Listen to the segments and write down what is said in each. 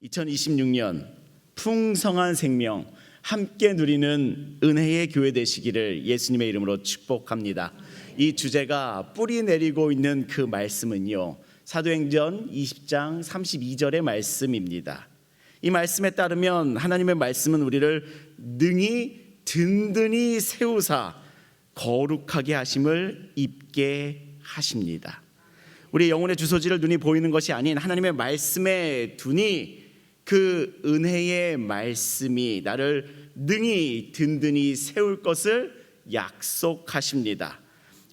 2026년 풍성한 생명 함께 누리는 은혜의 교회 되시기를 예수님의 이름으로 축복합니다. 이 주제가 뿌리 내리고 있는 그 말씀은요, 사도행전 20장 32절의 말씀입니다. 이 말씀에 따르면 하나님의 말씀은 우리를 능히 든든히 세우사 거룩하게 하심을 입게 하십니다. 우리 영혼의 주소지를 눈이 보이는 것이 아닌 하나님의 말씀에 두니 그 은혜의 말씀이 나를 능히 든든히 세울 것을 약속하십니다.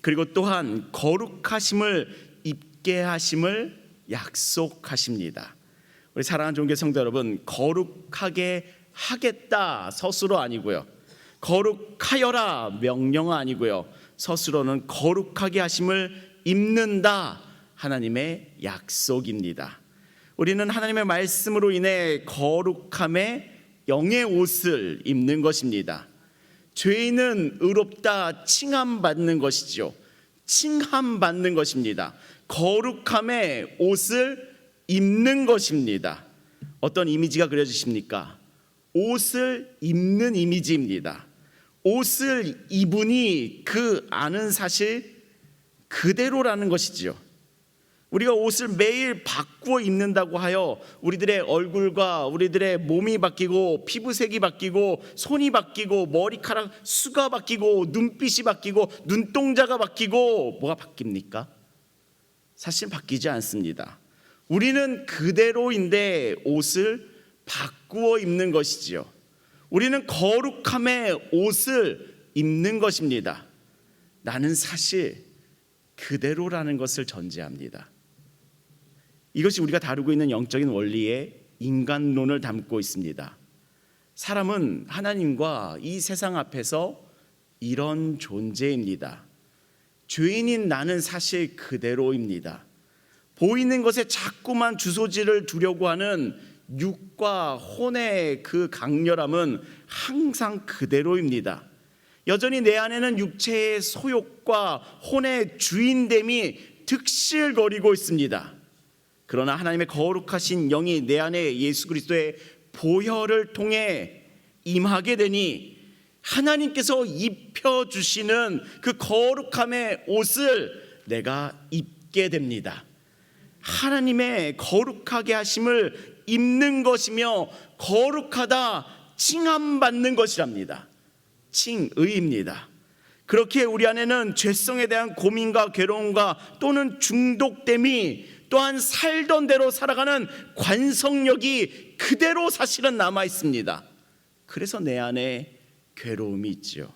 그리고 또한 거룩하심을 입게 하심을 약속하십니다. 우리 사랑하는 종교 성도 여러분, 거룩하게 하겠다 서술어 아니고요, 거룩하여라 명령 아니고요, 서술어는 거룩하게 하심을 입는다 하나님의 약속입니다. 우리는 하나님의 말씀으로 인해 거룩함의 영의 옷을 입는 것입니다. 죄인은 의롭다 칭함받는 것이죠. 칭함받는 것입니다. 거룩함의 옷을 입는 것입니다. 어떤 이미지가 그려지십니까? 옷을 입는 이미지입니다. 옷을 입으니 그 아는 사실 그대로라는 것이지요. 우리가 옷을 매일 바꾸어 입는다고 하여 우리들의 얼굴과 우리들의 몸이 바뀌고 피부색이 바뀌고 손이 바뀌고 머리카락 수가 바뀌고 눈빛이 바뀌고 눈동자가 바뀌고 뭐가 바뀝니까? 사실 바뀌지 않습니다. 우리는 그대로인데 옷을 바꾸어 입는 것이지요. 우리는 거룩함의 옷을 입는 것입니다. 나는 사실 그대로라는 것을 전제합니다. 이것이 우리가 다루고 있는 영적인 원리의 인간론을 담고 있습니다. 사람은 하나님과 이 세상 앞에서 이런 존재입니다. 죄인인 나는 사실 그대로입니다. 보이는 것에 자꾸만 주소지를 두려고 하는 육과 혼의 그 강렬함은 항상 그대로입니다. 여전히 내 안에는 육체의 소욕과 혼의 주인됨이 득실거리고 있습니다. 그러나 하나님의 거룩하신 영이 내 안에 예수 그리스도의 보혈을 통해 임하게 되니 하나님께서 입혀주시는 그 거룩함의 옷을 내가 입게 됩니다. 하나님의 거룩하게 하심을 입는 것이며 거룩하다 칭함받는 것이랍니다. 칭의입니다. 그렇게 우리 안에는 죄성에 대한 고민과 괴로움과 또는 중독됨이 또한 살던 대로 살아가는 관성력이 그대로 사실은 남아 있습니다. 그래서 내 안에 괴로움이 있죠.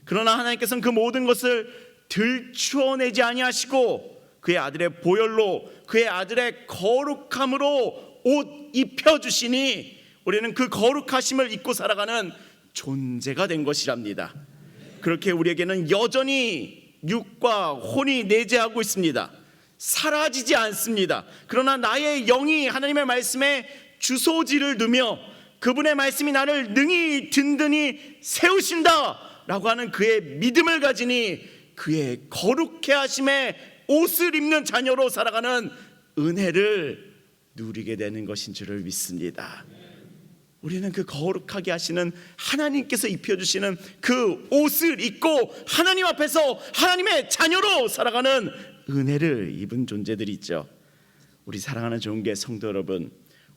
그러나 하나님께서는 그 모든 것을 들추어내지 아니하시고 그의 아들의 보혈로 그의 아들의 거룩함으로 옷 입혀주시니 우리는 그 거룩하심을 입고 살아가는 존재가 된 것이랍니다. 그렇게 우리에게는 여전히 육과 혼이 내재하고 있습니다. 사라지지 않습니다. 그러나 나의 영이 하나님의 말씀에 주소지를 두며 그분의 말씀이 나를 능히 든든히 세우신다 라고 하는 그의 믿음을 가지니 그의 거룩해 하심의 옷을 입는 자녀로 살아가는 은혜를 누리게 되는 것인 줄을 믿습니다. 우리는 그 거룩하게 하시는 하나님께서 입혀주시는 그 옷을 입고 하나님 앞에서 하나님의 자녀로 살아가는 은혜를 입은 존재들이 있죠. 우리 사랑하는 종교의 성도 여러분,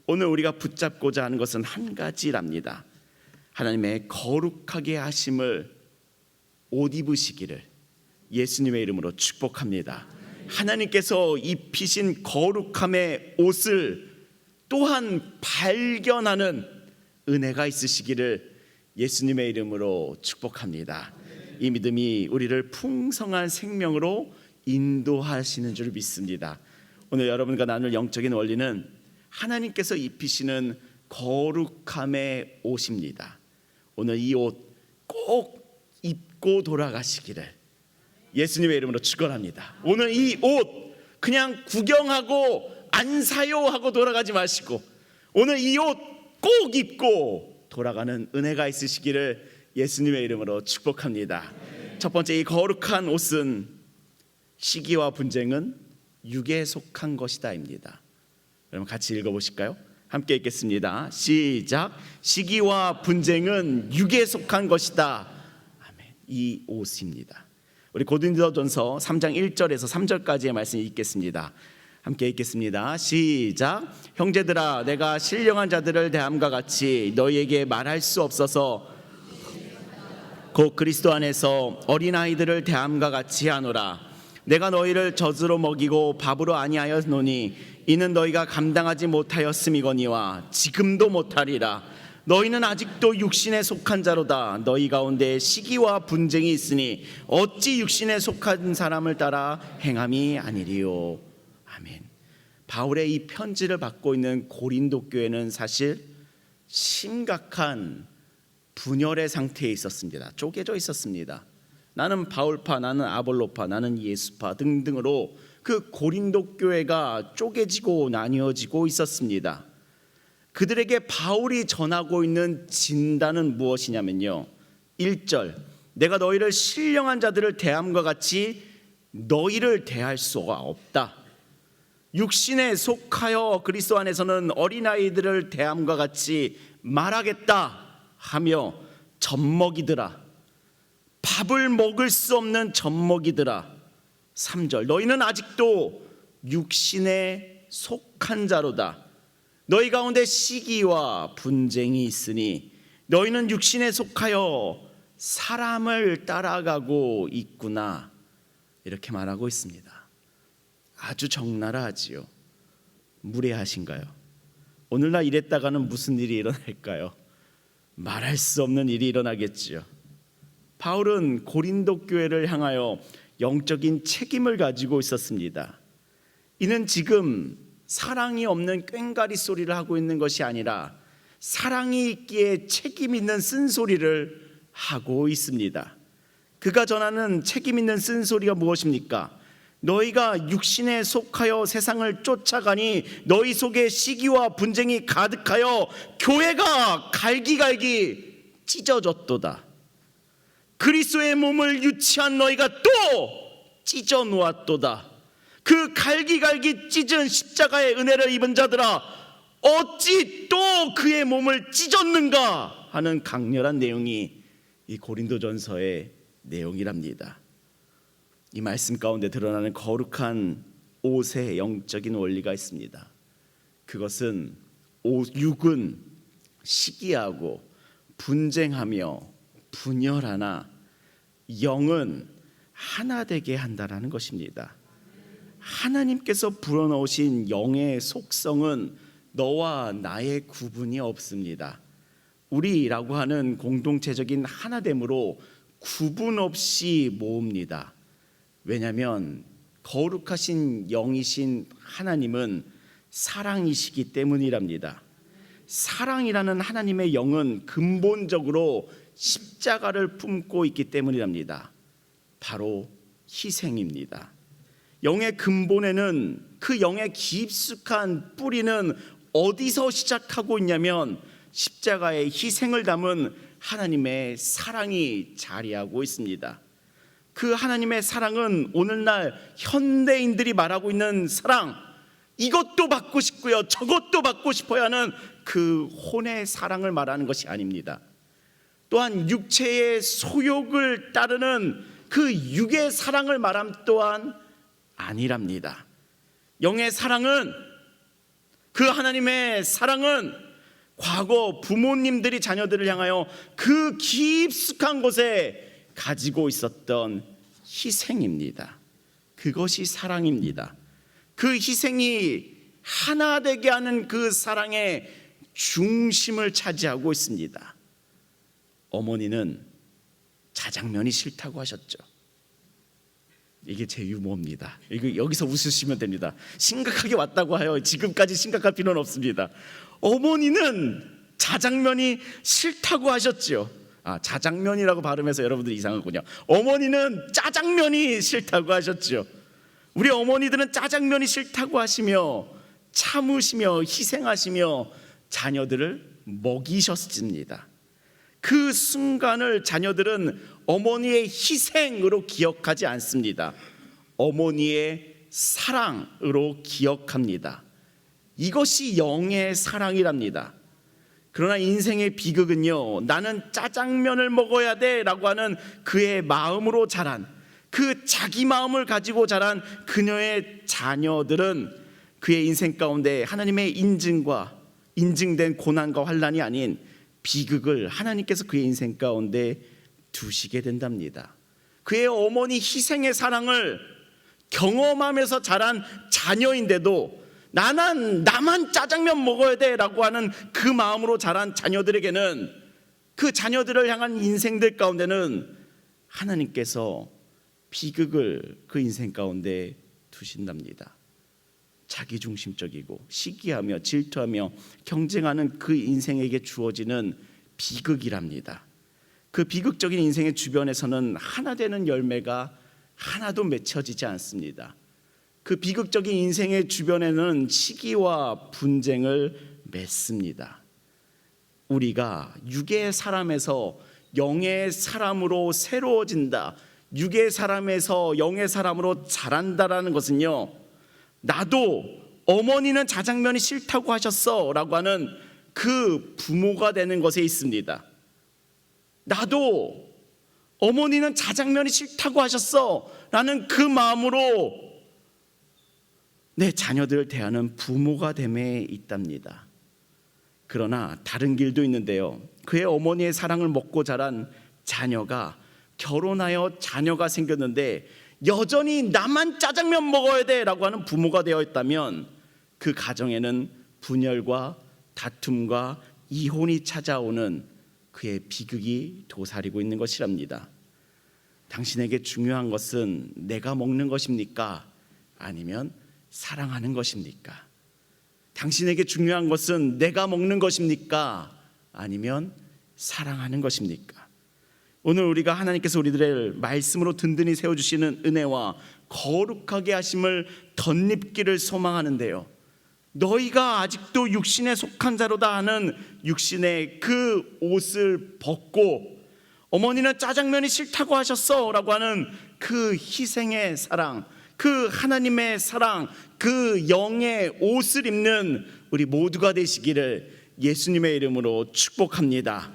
오늘 우리가 붙잡고자 하는 것은 한 가지랍니다. 하나님의 거룩하게 하심을 옷 입으시기를 예수님의 이름으로 축복합니다. 하나님께서 입히신 거룩함의 옷을 또한 발견하는 은혜가 있으시기를 예수님의 이름으로 축복합니다. 이 믿음이 우리를 풍성한 생명으로 인도하시는 줄 믿습니다. 오늘 여러분과 나눌 영적인 원리는 하나님께서 입히시는 거룩함의 옷입니다. 오늘 이 옷 꼭 입고 돌아가시기를 예수님의 이름으로 축원합니다. 오늘 이 옷 그냥 구경하고 안 사요 하고 돌아가지 마시고 오늘 이 옷 꼭 입고 돌아가는 은혜가 있으시기를 예수님의 이름으로 축복합니다. 첫 번째, 이 거룩한 옷은 시기와 분쟁은 육에 속한 것이다입니다. 여러분 같이 읽어보실까요? 함께 읽겠습니다. 시작. 시기와 분쟁은 육에 속한 것이다. 아멘. 이 옷입니다. 우리 고린도전서 3장 1절에서 3절까지의 말씀 읽겠습니다. 함께 읽겠습니다. 시작. 형제들아, 내가 신령한 자들을 대함과 같이 너희에게 말할 수 없어서 곧 그리스도 안에서 어린아이들을 대함과 같이 하노라. 내가 너희를 젖으로 먹이고 밥으로 아니하였노니 이는 너희가 감당하지 못하였음이거니와 지금도 못하리라. 너희는 아직도 육신에 속한 자로다. 너희 가운데 시기와 분쟁이 있으니 어찌 육신에 속한 사람을 따라 행함이 아니리요. 아멘. 바울의 이 편지를 받고 있는 고린도 교회는 사실 심각한 분열의 상태에 있었습니다. 쪼개져 있었습니다. 나는 바울파, 나는 아볼로파, 나는 예수파 등등으로 그 고린도 교회가 쪼개지고 나뉘어지고 있었습니다. 그들에게 바울이 전하고 있는 진단은 무엇이냐면요, 1절, 내가 너희를 신령한 자들을 대함과 같이 너희를 대할 수가 없다. 육신에 속하여 그리스도 안에서는 어린아이들을 대함과 같이 말하겠다 하며 젖먹이더라. 밥을 먹을 수 없는 젖먹이더라. 3절, 너희는 아직도 육신에 속한 자로다. 너희 가운데 시기와 분쟁이 있으니 너희는 육신에 속하여 사람을 따라가고 있구나. 이렇게 말하고 있습니다. 아주 적나라하지요. 무례하신가요? 오늘날 이랬다가는 무슨 일이 일어날까요? 말할 수 없는 일이 일어나겠지요. 바울은 고린도 교회를 향하여 영적인 책임을 가지고 있었습니다. 이는 지금 사랑이 없는 꽹과리 소리를 하고 있는 것이 아니라 사랑이 있기에 책임 있는 쓴소리를 하고 있습니다. 그가 전하는 책임 있는 쓴소리가 무엇입니까? 너희가 육신에 속하여 세상을 쫓아가니 너희 속에 시기와 분쟁이 가득하여 교회가 갈기갈기 찢어졌도다. 그리스도의 몸을 유치한 너희가 또 찢어 놓았도다. 그 갈기갈기 찢은 십자가의 은혜를 입은 자들아, 어찌 또 그의 몸을 찢었는가 하는 강렬한 내용이 이 고린도전서의 내용이랍니다. 이 말씀 가운데 드러나는 거룩한 옷의 영적인 원리가 있습니다. 그것은 육은 시기하고 분쟁하며 분열하나 영은 하나 되게 한다라는 것입니다. 하나님께서 불어넣으신 영의 속성은 너와 나의 구분이 없습니다. 우리라고 하는 공동체적인 하나됨으로 구분 없이 모읍니다. 왜냐하면 거룩하신 영이신 하나님은 사랑이시기 때문이랍니다. 사랑이라는 하나님의 영은 근본적으로 십자가를 품고 있기 때문이랍니다. 바로 희생입니다. 영의 근본에는, 그 영의 깊숙한 뿌리는 어디서 시작하고 있냐면 십자가의 희생을 담은 하나님의 사랑이 자리하고 있습니다. 그 하나님의 사랑은 오늘날 현대인들이 말하고 있는 사랑, 이것도 받고 싶고요 저것도 받고 싶어야 하는 그 혼의 사랑을 말하는 것이 아닙니다. 또한 육체의 소욕을 따르는 그 육의 사랑을 말함 또한 아니랍니다. 영의 사랑은, 그 하나님의 사랑은 과거 부모님들이 자녀들을 향하여 그 깊숙한 곳에 가지고 있었던 희생입니다. 그것이 사랑입니다. 그 희생이 하나 되게 하는 그 사랑의 중심을 차지하고 있습니다. 어머니는 자장면이 싫다고 하셨죠. 이게 제 유머입니다. 이거 여기서 웃으시면 됩니다. 심각하게 왔다고 하여 지금까지 심각할 필요는 없습니다. 어머니는 자장면이 싫다고 하셨죠. 자장면이라고 발음해서 여러분들이 이상하군요. 어머니는 짜장면이 싫다고 하셨죠. 우리 어머니들은 짜장면이 싫다고 하시며 참으시며 희생하시며 자녀들을 먹이셨습니다. 그 순간을 자녀들은 어머니의 희생으로 기억하지 않습니다. 어머니의 사랑으로 기억합니다. 이것이 영의 사랑이랍니다. 그러나 인생의 비극은요, 나는 짜장면을 먹어야 돼 라고 하는 그의 마음으로 자란, 그 자기 마음을 가지고 자란 그녀의 자녀들은 그의 인생 가운데 하나님의 인증된 고난과 환난이 아닌 비극을 하나님께서 그의 인생 가운데 두시게 된답니다. 그의 어머니 희생의 사랑을 경험하면서 자란 자녀인데도 나만 짜장면 먹어야 돼 라고 하는 그 마음으로 자란 자녀들에게는, 그 자녀들을 향한 인생들 가운데는 하나님께서 비극을 그 인생 가운데 두신답니다. 자기중심적이고 시기하며 질투하며 경쟁하는 그 인생에게 주어지는 비극이랍니다. 그 비극적인 인생의 주변에서는 하나 되는 열매가 하나도 맺혀지지 않습니다. 그 비극적인 인생의 주변에는 시기와 분쟁을 맺습니다. 우리가 육의 사람에서 영의 사람으로 새로워진다, 육의 사람에서 영의 사람으로 자란다라는 것은요, 나도 어머니는 짜장면이 싫다고 하셨어 라고 하는 그 부모가 되는 것에 있습니다. 나도 어머니는 짜장면이 싫다고 하셨어 라는 그 마음으로 내 자녀들을 대하는 부모가 됨에 있답니다. 그러나 다른 길도 있는데요, 그의 어머니의 사랑을 먹고 자란 자녀가 결혼하여 자녀가 생겼는데 여전히 나만 짜장면 먹어야 돼 라고 하는 부모가 되어 있다면 그 가정에는 분열과 다툼과 이혼이 찾아오는 그의 비극이 도사리고 있는 것이랍니다. 당신에게 중요한 것은 내가 먹는 것입니까? 아니면 사랑하는 것입니까? 당신에게 중요한 것은 내가 먹는 것입니까? 아니면 사랑하는 것입니까? 오늘 우리가 하나님께서 우리들의 말씀으로 든든히 세워주시는 은혜와 거룩하게 하심을 덧입기를 소망하는데요, 너희가 아직도 육신에 속한 자로다 하는 육신의 그 옷을 벗고 어머니는 짜장면이 싫다고 하셨어 라고 하는 그 희생의 사랑, 그 하나님의 사랑, 그 영의 옷을 입는 우리 모두가 되시기를 예수님의 이름으로 축복합니다.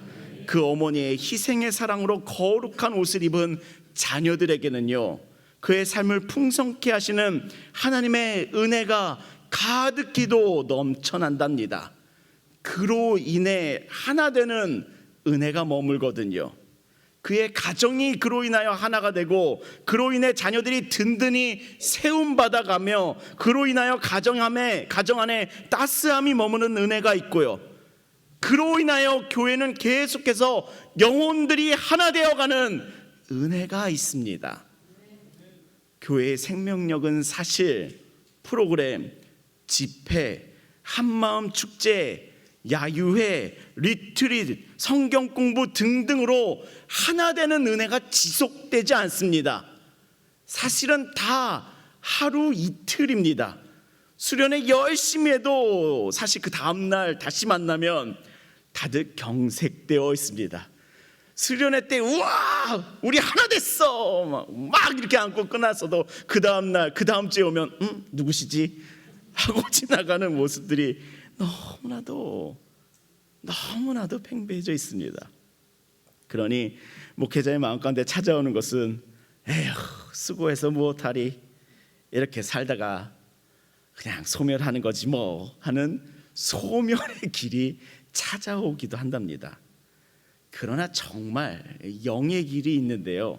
그 어머니의 희생의 사랑으로 거룩한 옷을 입은 자녀들에게는요, 그의 삶을 풍성케 하시는 하나님의 은혜가 가득히도 넘쳐난답니다. 그로 인해 하나 되는 은혜가 머물거든요. 그의 가정이 그로 인하여 하나가 되고, 그로 인해 자녀들이 든든히 세움받아가며, 그로 인하여 가정 안에 따스함이 머무는 은혜가 있고요, 그로 인하여 교회는 계속해서 영혼들이 하나 되어가는 은혜가 있습니다. 교회의 생명력은 사실 프로그램, 집회, 한마음 축제, 야유회, 리트릿, 성경 공부 등등으로 하나 되는 은혜가 지속되지 않습니다. 사실은 다 하루 이틀입니다. 수련회 열심히 해도 사실 그 다음날 다시 만나면 다들 경색되어 있습니다. 수련회 때 우와 우리 하나 됐어 막 이렇게 안고 끝났어도 그 다음날 그 다음 주에 오면 누구시지? 하고 지나가는 모습들이 너무나도 팽배해져 있습니다. 그러니 목회자의 마음 가운데 찾아오는 것은 에휴 수고해서 무엇하리, 이렇게 살다가 그냥 소멸하는 거지 뭐 하는 소멸의 길이 찾아오기도 한답니다. 그러나 정말 영의 길이 있는데요,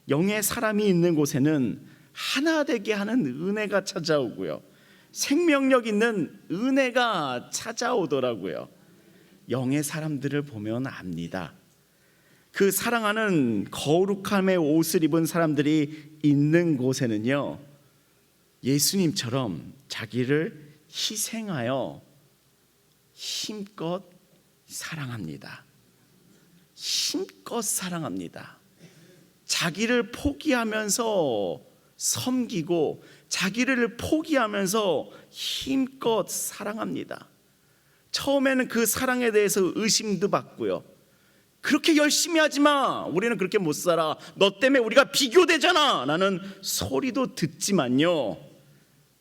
영의 사람이 있는 곳에는 하나 되게 하는 은혜가 찾아오고요, 생명력 있는 은혜가 찾아오더라고요. 영의 사람들을 보면 압니다. 그 사랑하는 거룩함의 옷을 입은 사람들이 있는 곳에는요, 예수님처럼 자기를 희생하여 힘껏 사랑합니다. 힘껏 사랑합니다. 자기를 포기하면서 섬기고 자기를 포기하면서 힘껏 사랑합니다. 처음에는 그 사랑에 대해서 의심도 받고요, 그렇게 열심히 하지 마, 우리는 그렇게 못 살아, 너 때문에 우리가 비교되잖아 라는 소리도 듣지만요,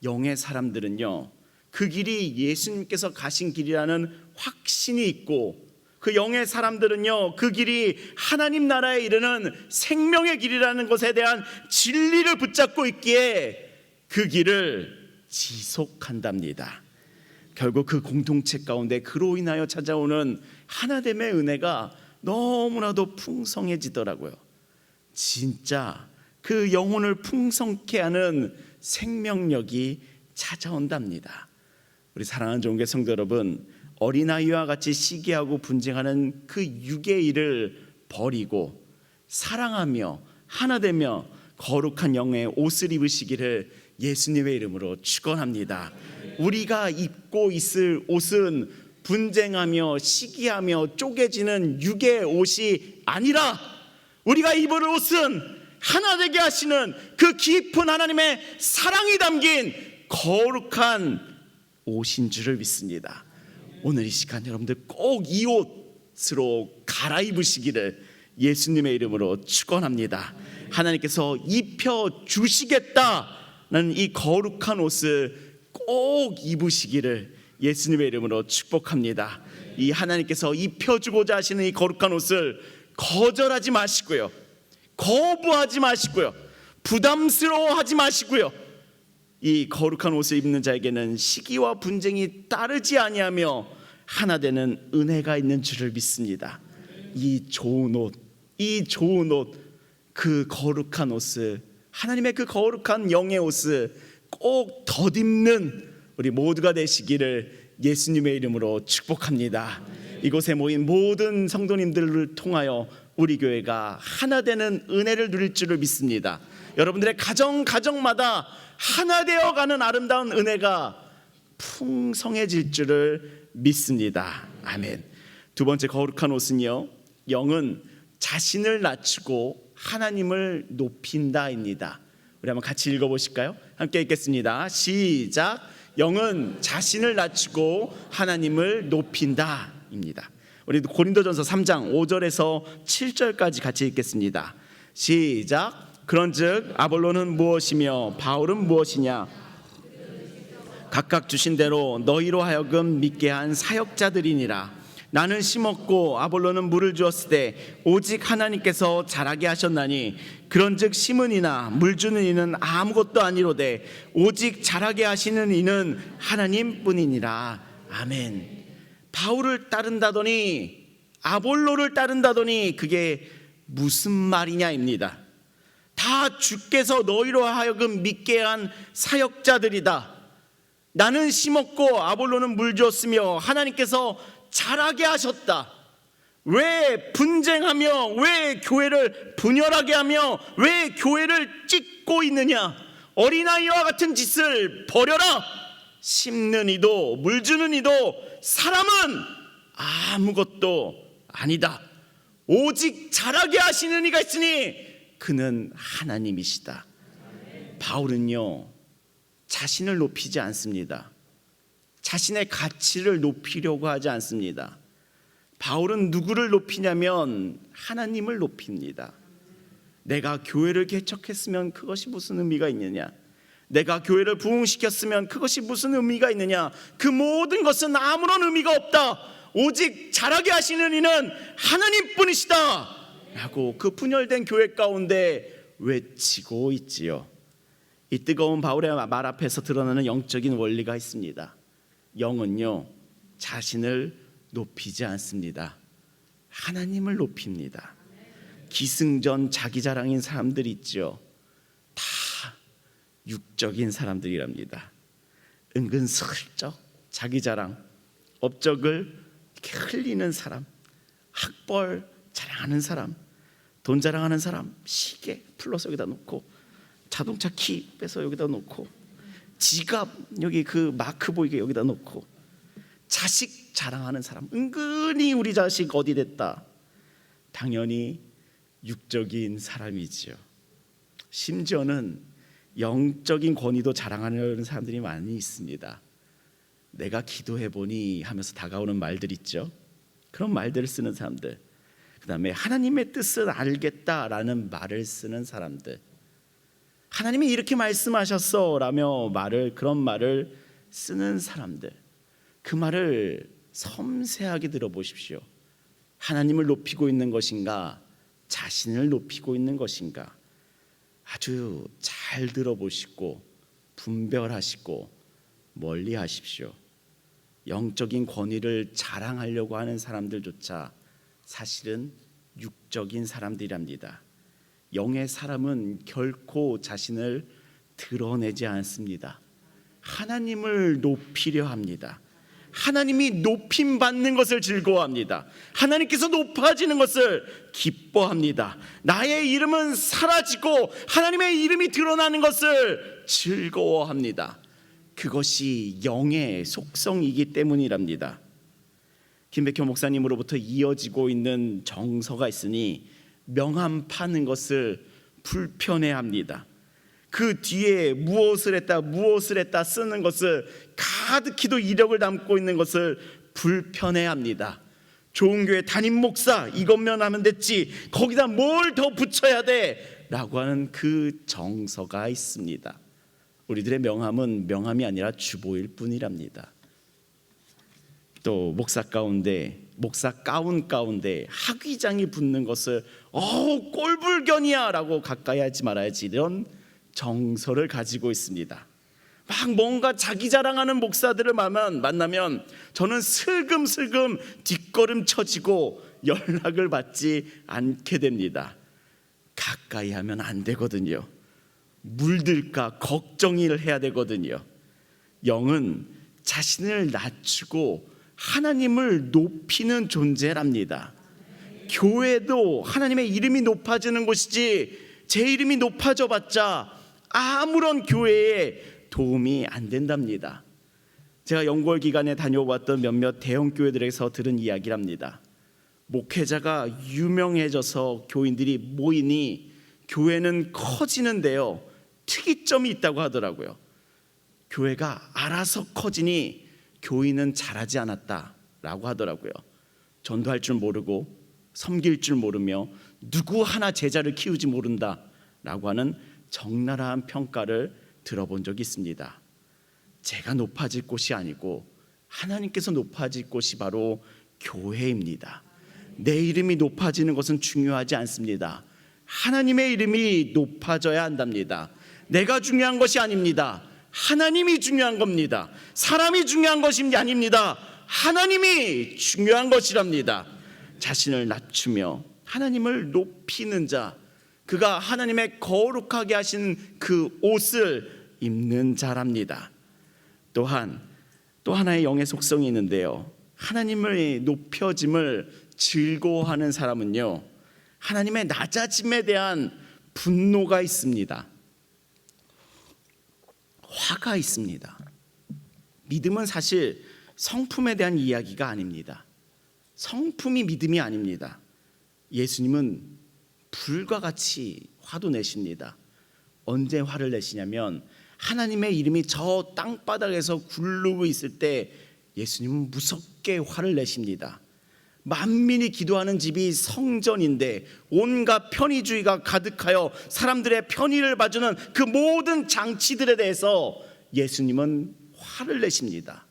영의 사람들은요 그 길이 예수님께서 가신 길이라는 확신이 있고, 그 영의 사람들은요, 그 길이 하나님 나라에 이르는 생명의 길이라는 것에 대한 진리를 붙잡고 있기에 그 길을 지속한답니다. 결국 그 공동체 가운데 그로 인하여 찾아오는 하나됨의 은혜가 너무나도 풍성해지더라고요. 진짜 그 영혼을 풍성케 하는 생명력이 찾아온답니다. 우리 사랑하는 종교 성도 여러분, 어린아이와 같이 시기하고 분쟁하는 그 육의 일을 버리고 사랑하며 하나되며 거룩한 영의 옷을 입으시기를 예수님의 이름으로 축원합니다. 우리가 입고 있을 옷은 분쟁하며 시기하며 쪼개지는 육의 옷이 아니라, 우리가 입을 옷은 하나 되게 하시는 그 깊은 하나님의 사랑이 담긴 거룩한 옷인 줄을 믿습니다. 오늘 이 시간 여러분들 꼭 이 옷으로 갈아입으시기를 예수님의 이름으로 축원합니다. 하나님께서 입혀 주시겠다는 이 거룩한 옷을 꼭 입으시기를 예수님의 이름으로 축복합니다. 이 하나님께서 입혀주고자 하시는 이 거룩한 옷을 거절하지 마시고요, 거부하지 마시고요, 부담스러워하지 마시고요, 이 거룩한 옷을 입는 자에게는 시기와 분쟁이 따르지 아니하며 하나 되는 은혜가 있는 줄을 믿습니다. 이 좋은 옷, 그 거룩한 옷을, 하나님의 그 거룩한 영의 옷을 꼭 덧입는 우리 모두가 되시기를 예수님의 이름으로 축복합니다. 이곳에 모인 모든 성도님들을 통하여 우리 교회가 하나 되는 은혜를 누릴 줄을 믿습니다. 여러분들의 가정마다 하나 되어가는 아름다운 은혜가 풍성해질 줄을 믿습니다. 아멘. 두 번째 거룩한 옷은요, 영은 자신을 낮추고 하나님을 높인다입니다. 우리 한번 같이 읽어보실까요? 함께 읽겠습니다. 시작. 영은 자신을 낮추고 하나님을 높인다입니다. 우리 고린도전서 3장 5절에서 7절까지 같이 읽겠습니다. 시작. 그런즉 아볼로는 무엇이며 바울은 무엇이냐? 각각 주신 대로 너희로 하여금 믿게 한 사역자들이니라. 나는 심었고 아볼로는 물을 주었을 때 오직 하나님께서 자라게 하셨나니, 그런즉 심은 이나 물 주는 이는 아무것도 아니로되 오직 자라게 하시는 이는 하나님뿐이니라. 아멘. 바울을 따른다더니, 아볼로를 따른다더니 그게 무슨 말이냐입니다. 다 주께서 너희로 하여금 믿게 한 사역자들이다. 나는 심었고 아볼로는 물 주었으며 하나님께서 자라게 하셨다. 왜 분쟁하며, 왜 교회를 분열하게 하며, 왜 교회를 찢고 있느냐? 어린아이와 같은 짓을 버려라. 심는 이도 물 주는 이도 사람은 아무것도 아니다. 오직 자라게 하시는 이가 있으니 그는 하나님이시다. 바울은요, 자신을 높이지 않습니다. 자신의 가치를 높이려고 하지 않습니다. 바울은 누구를 높이냐면 하나님을 높입니다. 내가 교회를 개척했으면 그것이 무슨 의미가 있느냐? 내가 교회를 부흥시켰으면 그것이 무슨 의미가 있느냐? 그 모든 것은 아무런 의미가 없다. 오직 자라게 하시는 이는 하나님뿐이시다 라고 그 분열된 교회 가운데 외치고 있지요. 이 뜨거운 바울의 말 앞에서 드러나는 영적인 원리가 있습니다. 영은요, 자신을 높이지 않습니다. 하나님을 높입니다. 기승전 자기자랑인 사람들이 있죠. 다 육적인 사람들이랍니다. 은근슬쩍 자기자랑, 업적을 이렇게 흘리는 사람, 학벌 자랑하는 사람, 돈 자랑하는 사람, 시계 플러스 여기다 놓고, 자동차 키 빼서 여기다 놓고, 지갑 여기 그 마크 보이게 여기다 놓고, 자식 자랑하는 사람, 은근히 우리 자식 어디 됐다. 당연히 육적인 사람이지요. 심지어는 영적인 권위도 자랑하는 사람들이 많이 있습니다. 내가 기도해보니 하면서 다가오는 말들 있죠. 그런 말들을 쓰는 사람들, 그 다음에 하나님의 뜻을 알겠다라는 말을 쓰는 사람들, 하나님이 이렇게 말씀하셨어 라며 그런 말을 쓰는 사람들, 그 말을 섬세하게 들어보십시오. 하나님을 높이고 있는 것인가, 자신을 높이고 있는 것인가, 아주 잘 들어보시고 분별하시고 멀리 하십시오. 영적인 권위를 자랑하려고 하는 사람들조차 사실은 육적인 사람들이랍니다. 영의 사람은 결코 자신을 드러내지 않습니다. 하나님을 높이려 합니다. 하나님이 높임 받는 것을 즐거워합니다. 하나님께서 높아지는 것을 기뻐합니다. 나의 이름은 사라지고 하나님의 이름이 드러나는 것을 즐거워합니다. 그것이 영의 속성이기 때문이랍니다. 김백현 목사님으로부터 이어지고 있는 정서가 있으니 명함 파는 것을 불편해합니다. 그 뒤에 무엇을 했다 쓰는 것을 가득히도 이력을 담고 있는 것을 불편해합니다. 좋은 교회 담임 목사 이것만 하면 됐지 거기다 뭘 더 붙여야 돼 라고 하는 그 정서가 있습니다. 우리들의 명함은 명함이 아니라 주보일 뿐이랍니다. 또 목사 가운 가운데 학위장이 붙는 것을 꼴불견이야 라고 가까이 하지 말아야지, 이런 정서를 가지고 있습니다. 막 뭔가 자기 자랑하는 목사들을 만나면 저는 슬금슬금 뒷걸음 쳐지고 연락을 받지 않게 됩니다. 가까이 하면 안 되거든요. 물들까 걱정을 해야 되거든요. 영은 자신을 낮추고 하나님을 높이는 존재랍니다. 교회도 하나님의 이름이 높아지는 곳이지 제 이름이 높아져 봤자 아무런 교회에 도움이 안 된답니다. 제가 연구월 기간에 다녀왔던 몇몇 대형 교회들에서 들은 이야기랍니다. 목회자가 유명해져서 교인들이 모이니 교회는 커지는데요, 특이점이 있다고 하더라고요. 교회가 알아서 커지니 교인은 자라지 않았다라고 하더라고요. 전도할 줄 모르고 섬길 줄 모르며 누구 하나 제자를 키우지 모른다라고 하는 적나라한 평가를 들어본 적이 있습니다. 제가 높아질 곳이 아니고 하나님께서 높아질 곳이 바로 교회입니다. 내 이름이 높아지는 것은 중요하지 않습니다. 하나님의 이름이 높아져야 한답니다. 내가 중요한 것이 아닙니다. 하나님이 중요한 겁니다. 사람이 중요한 것이 아닙니다. 하나님이 중요한 것이랍니다. 자신을 낮추며 하나님을 높이는 자, 그가 하나님의 거룩하게 하신 그 옷을 입는 자랍니다. 또한 또 하나의 영의 속성이 있는데요, 하나님의 높여짐을 즐거워하는 사람은요, 하나님의 낮아짐에 대한 분노가 있습니다. 화가 있습니다. 믿음은 사실 성품에 대한 이야기가 아닙니다. 성품이 믿음이 아닙니다. 예수님은 불과 같이 화도 내십니다. 언제 화를 내시냐면 하나님의 이름이 저 땅바닥에서 굴르고 있을 때 예수님은 무섭게 화를 내십니다. 만민이 기도하는 집이 성전인데 온갖 편의주의가 가득하여 사람들의 편의를 봐주는 그 모든 장치들에 대해서 예수님은 화를 내십니다.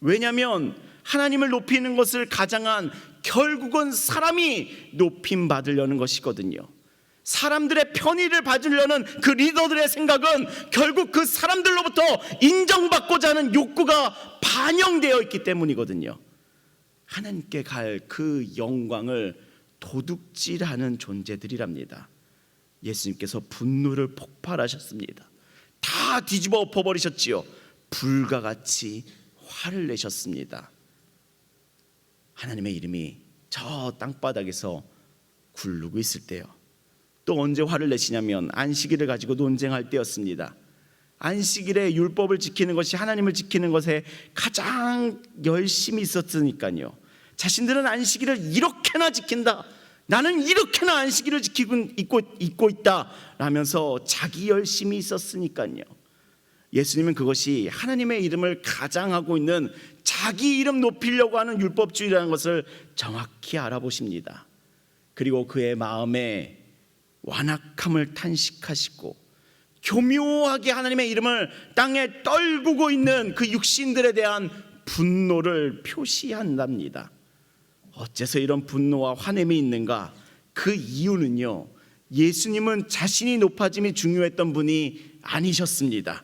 왜냐하면 하나님을 높이는 것을 가장한 결국은 사람이 높임 받으려는 것이거든요. 사람들의 편의를 받으려는 그 리더들의 생각은 결국 그 사람들로부터 인정받고자 하는 욕구가 반영되어 있기 때문이거든요. 하나님께 갈 그 영광을 도둑질하는 존재들이랍니다. 예수님께서 분노를 폭발하셨습니다. 다 뒤집어 엎어버리셨지요. 불과 같이 화를 내셨습니다. 하나님의 이름이 저 땅바닥에서 굴르고 있을 때요. 또 언제 화를 내시냐면 안식일을 가지고 논쟁할 때였습니다. 안식일에 율법을 지키는 것이 하나님을 지키는 것에 가장 열심히 있었으니까요. 자신들은 안식일을 이렇게나 지킨다, 나는 이렇게나 안식일을 지키고 있고 있다 라면서 자기 열심히 있었으니까요. 예수님은 그것이 하나님의 이름을 가장하고 있는 자기 이름 높이려고 하는 율법주의라는 것을 정확히 알아보십니다. 그리고 그의 마음에 완악함을 탄식하시고 교묘하게 하나님의 이름을 땅에 떨구고 있는 그 육신들에 대한 분노를 표시한답니다. 어째서 이런 분노와 화냄이 있는가? 그 이유는요, 예수님은 자신이 높아짐이 중요했던 분이 아니셨습니다.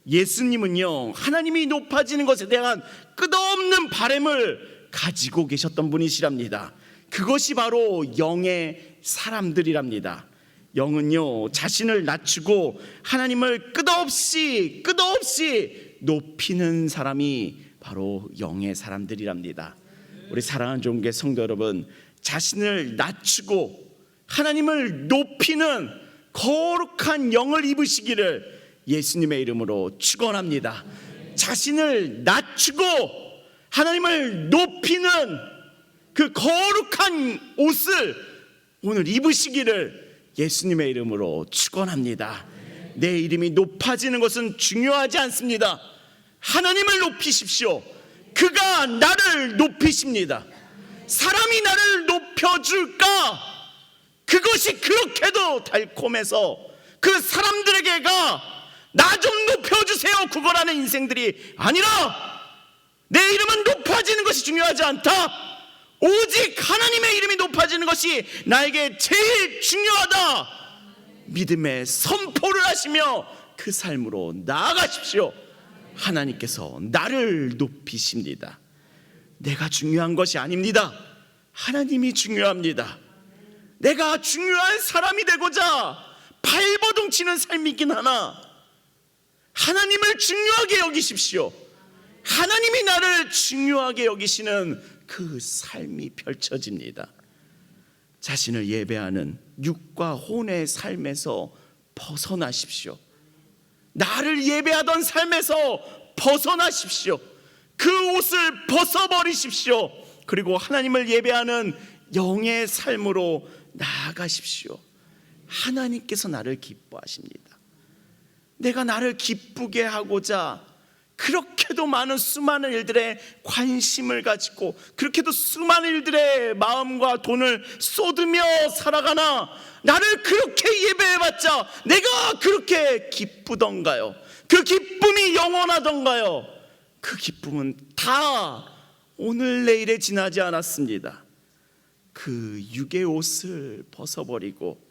예수님은요, 하나님이 높아지는 것에 대한 끝없는 바람을 가지고 계셨던 분이시랍니다. 그것이 바로 영의 사람들이랍니다. 영은요, 자신을 낮추고 하나님을 끝없이 높이는 사람이 바로 영의 사람들이랍니다. 우리 사랑하는 종교 성도 여러분, 자신을 낮추고 하나님을 높이는 거룩한 영을 입으시기를 예수님의 이름으로 축원합니다. 자신을 낮추고 하나님을 높이는 그 거룩한 옷을 오늘 입으시기를 예수님의 이름으로 축원합니다. 내 이름이 높아지는 것은 중요하지 않습니다. 하나님을 높이십시오. 그가 나를 높이십니다. 사람이 나를 높여줄까? 그것이 그렇게도 달콤해서 그 사람들에게가 나 좀 높여주세요 구걸하는 인생들이 아니라, 내 이름은 높아지는 것이 중요하지 않다. 오직 하나님의 이름이 높아지는 것이 나에게 제일 중요하다. 믿음의 선포를 하시며 그 삶으로 나아가십시오. 하나님께서 나를 높이십니다. 내가 중요한 것이 아닙니다. 하나님이 중요합니다. 내가 중요한 사람이 되고자 발버둥 치는 삶이긴 하나, 하나님을 중요하게 여기십시오. 하나님이 나를 중요하게 여기시는 그 삶이 펼쳐집니다. 자신을 예배하는 육과 혼의 삶에서 벗어나십시오. 나를 예배하던 삶에서 벗어나십시오. 그 옷을 벗어버리십시오. 그리고 하나님을 예배하는 영의 삶으로 나아가십시오. 하나님께서 나를 기뻐하십니다. 내가 나를 기쁘게 하고자 그렇게도 많은 수많은 일들에 관심을 가지고 그렇게도 수많은 일들에 마음과 돈을 쏟으며 살아가나, 나를 그렇게 예배해봤자 내가 그렇게 기쁘던가요? 그 기쁨이 영원하던가요? 그 기쁨은 다 오늘 내일에 지나지 않았습니다. 그 육의 옷을 벗어버리고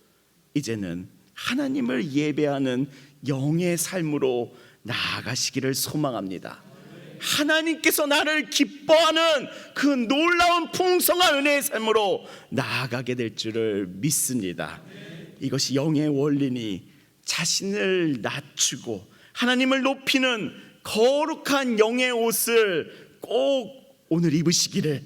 이제는 하나님을 예배하는 영의 삶으로 나아가시기를 소망합니다. 하나님께서 나를 기뻐하는 그 놀라운 풍성한 은혜의 삶으로 나아가게 될 줄을 믿습니다. 이것이 영의 원리니 자신을 낮추고 하나님을 높이는 거룩한 영의 옷을 꼭 오늘 입으시기를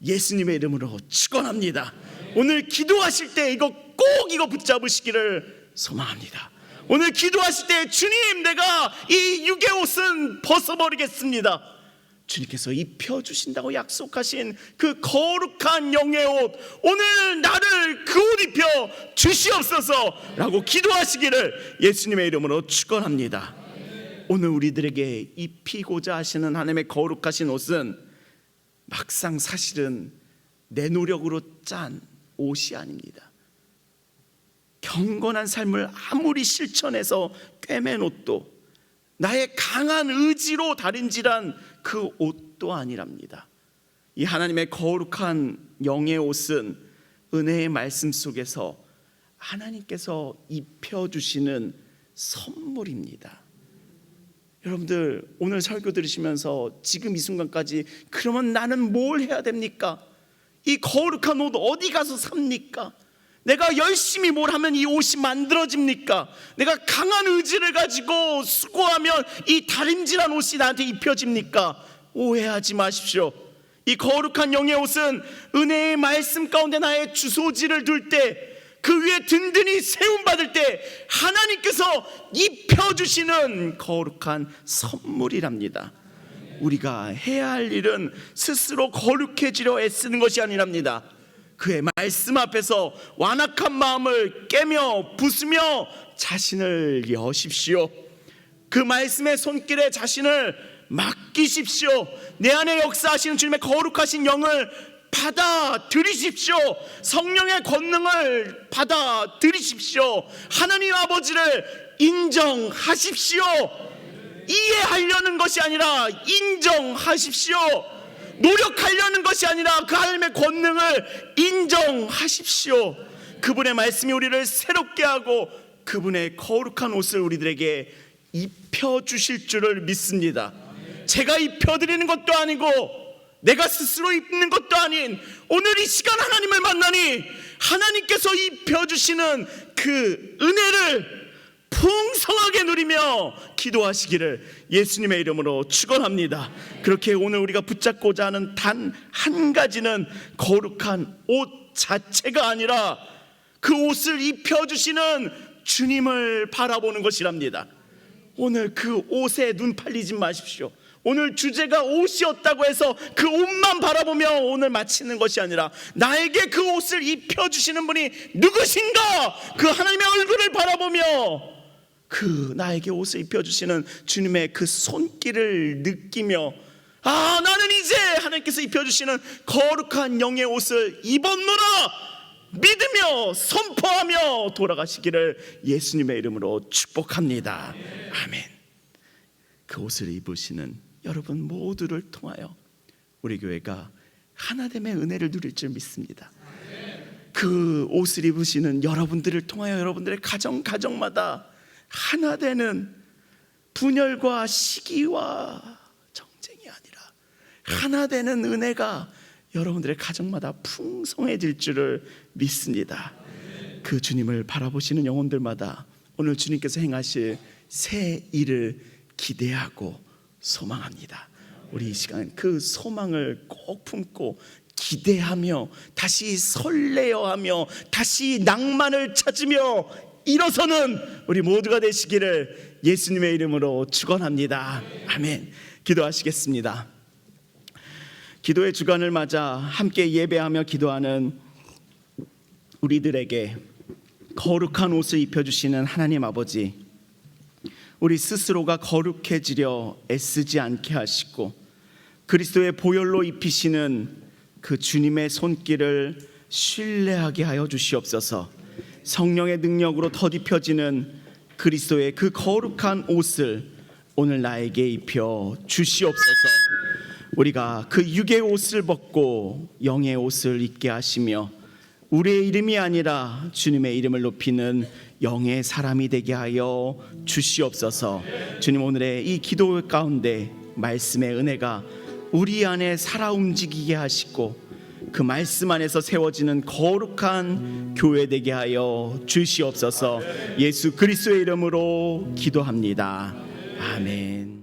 예수님의 이름으로 축원합니다. 오늘 기도하실 때 이거 꼭 붙잡으시기를 소망합니다. 오늘 기도하실 때 주님, 내가 이 육의 옷은 벗어버리겠습니다. 주님께서 입혀주신다고 약속하신 그 거룩한 영의 옷, 오늘 나를 그 옷 입혀 주시옵소서 라고 기도하시기를 예수님의 이름으로 축원합니다. 오늘 우리들에게 입히고자 하시는 하나님의 거룩하신 옷은 막상 사실은 내 노력으로 짠 옷이 아닙니다. 경건한 삶을 아무리 실천해서 꿰맨 옷도, 나의 강한 의지로 다림질한 그 옷도 아니랍니다. 이 하나님의 거룩한 영의 옷은 은혜의 말씀 속에서 하나님께서 입혀주시는 선물입니다. 여러분들 오늘 설교 들으시면서 지금 이 순간까지 그러면 나는 뭘 해야 됩니까? 이 거룩한 옷 어디 가서 삽니까? 내가 열심히 뭘 하면 이 옷이 만들어집니까? 내가 강한 의지를 가지고 수고하면 이 다림질한 옷이 나한테 입혀집니까? 오해하지 마십시오. 이 거룩한 영의 옷은 은혜의 말씀 가운데 나의 주소지를 둘 때, 그 위에 든든히 세움받을 때 하나님께서 입혀주시는 거룩한 선물이랍니다. 우리가 해야 할 일은 스스로 거룩해지려 애쓰는 것이 아니랍니다. 그의 말씀 앞에서 완악한 마음을 깨며 부수며 자신을 여십시오. 그 말씀의 손길에 자신을 맡기십시오. 내 안에 역사하시는 주님의 거룩하신 영을 받아들이십시오. 성령의 권능을 받아들이십시오. 하나님 아버지를 인정하십시오. 이해하려는 것이 아니라 인정하십시오. 노력하려는 것이 아니라 그 하나님의 권능을 인정하십시오. 그분의 말씀이 우리를 새롭게 하고 그분의 거룩한 옷을 우리들에게 입혀주실 줄을 믿습니다. 제가 입혀드리는 것도 아니고 내가 스스로 입는 것도 아닌 오늘 이 시간 하나님을 만나니 하나님께서 입혀주시는 그 은혜를 풍성하게 누리며 기도하시기를 예수님의 이름으로 축원합니다. 그렇게 오늘 우리가 붙잡고자 하는 단 한 가지는 거룩한 옷 자체가 아니라 그 옷을 입혀주시는 주님을 바라보는 것이랍니다. 오늘 그 옷에 눈 팔리지 마십시오. 오늘 주제가 옷이었다고 해서 그 옷만 바라보며 오늘 마치는 것이 아니라 나에게 그 옷을 입혀주시는 분이 누구신가? 그 하나님의 얼굴을 바라보며 그 나에게 옷을 입혀주시는 주님의 그 손길을 느끼며 나는 이제 하나님께서 입혀주시는 거룩한 영의 옷을 입었노라 믿으며 선포하며 돌아가시기를 예수님의 이름으로 축복합니다. 아멘. 그 옷을 입으시는 여러분 모두를 통하여 우리 교회가 하나됨의 은혜를 누릴 줄 믿습니다. 그 옷을 입으시는 여러분들을 통하여 여러분들의 가정마다 하나 되는 분열과 시기와 정쟁이 아니라 하나 되는 은혜가 여러분들의 가정마다 풍성해질 줄을 믿습니다. 그 주님을 바라보시는 영혼들마다 오늘 주님께서 행하실 새 일을 기대하고 소망합니다. 우리 이 시간 그 소망을 꼭 품고 기대하며 다시 설레어하며 다시 낭만을 찾으며 일어서는 우리 모두가 되시기를 예수님의 이름으로 축원합니다. 아멘. 기도하시겠습니다. 기도의 주간을 맞아 함께 예배하며 기도하는 우리들에게 거룩한 옷을 입혀주시는 하나님 아버지, 우리 스스로가 거룩해지려 애쓰지 않게 하시고 그리스도의 보혈로 입히시는 그 주님의 손길을 신뢰하게 하여 주시옵소서. 성령의 능력으로 덧입혀지는 그리스도의 그 거룩한 옷을 오늘 나에게 입혀 주시옵소서. 우리가 그 육의 옷을 벗고 영의 옷을 입게 하시며 우리의 이름이 아니라 주님의 이름을 높이는 영의 사람이 되게 하여 주시옵소서. 주님, 오늘의 이 기도 가운데 말씀의 은혜가 우리 안에 살아 움직이게 하시고 그 말씀 안에서 세워지는 거룩한 교회 되게 하여 주시옵소서. 예수 그리스도의 이름으로 기도합니다. 아멘.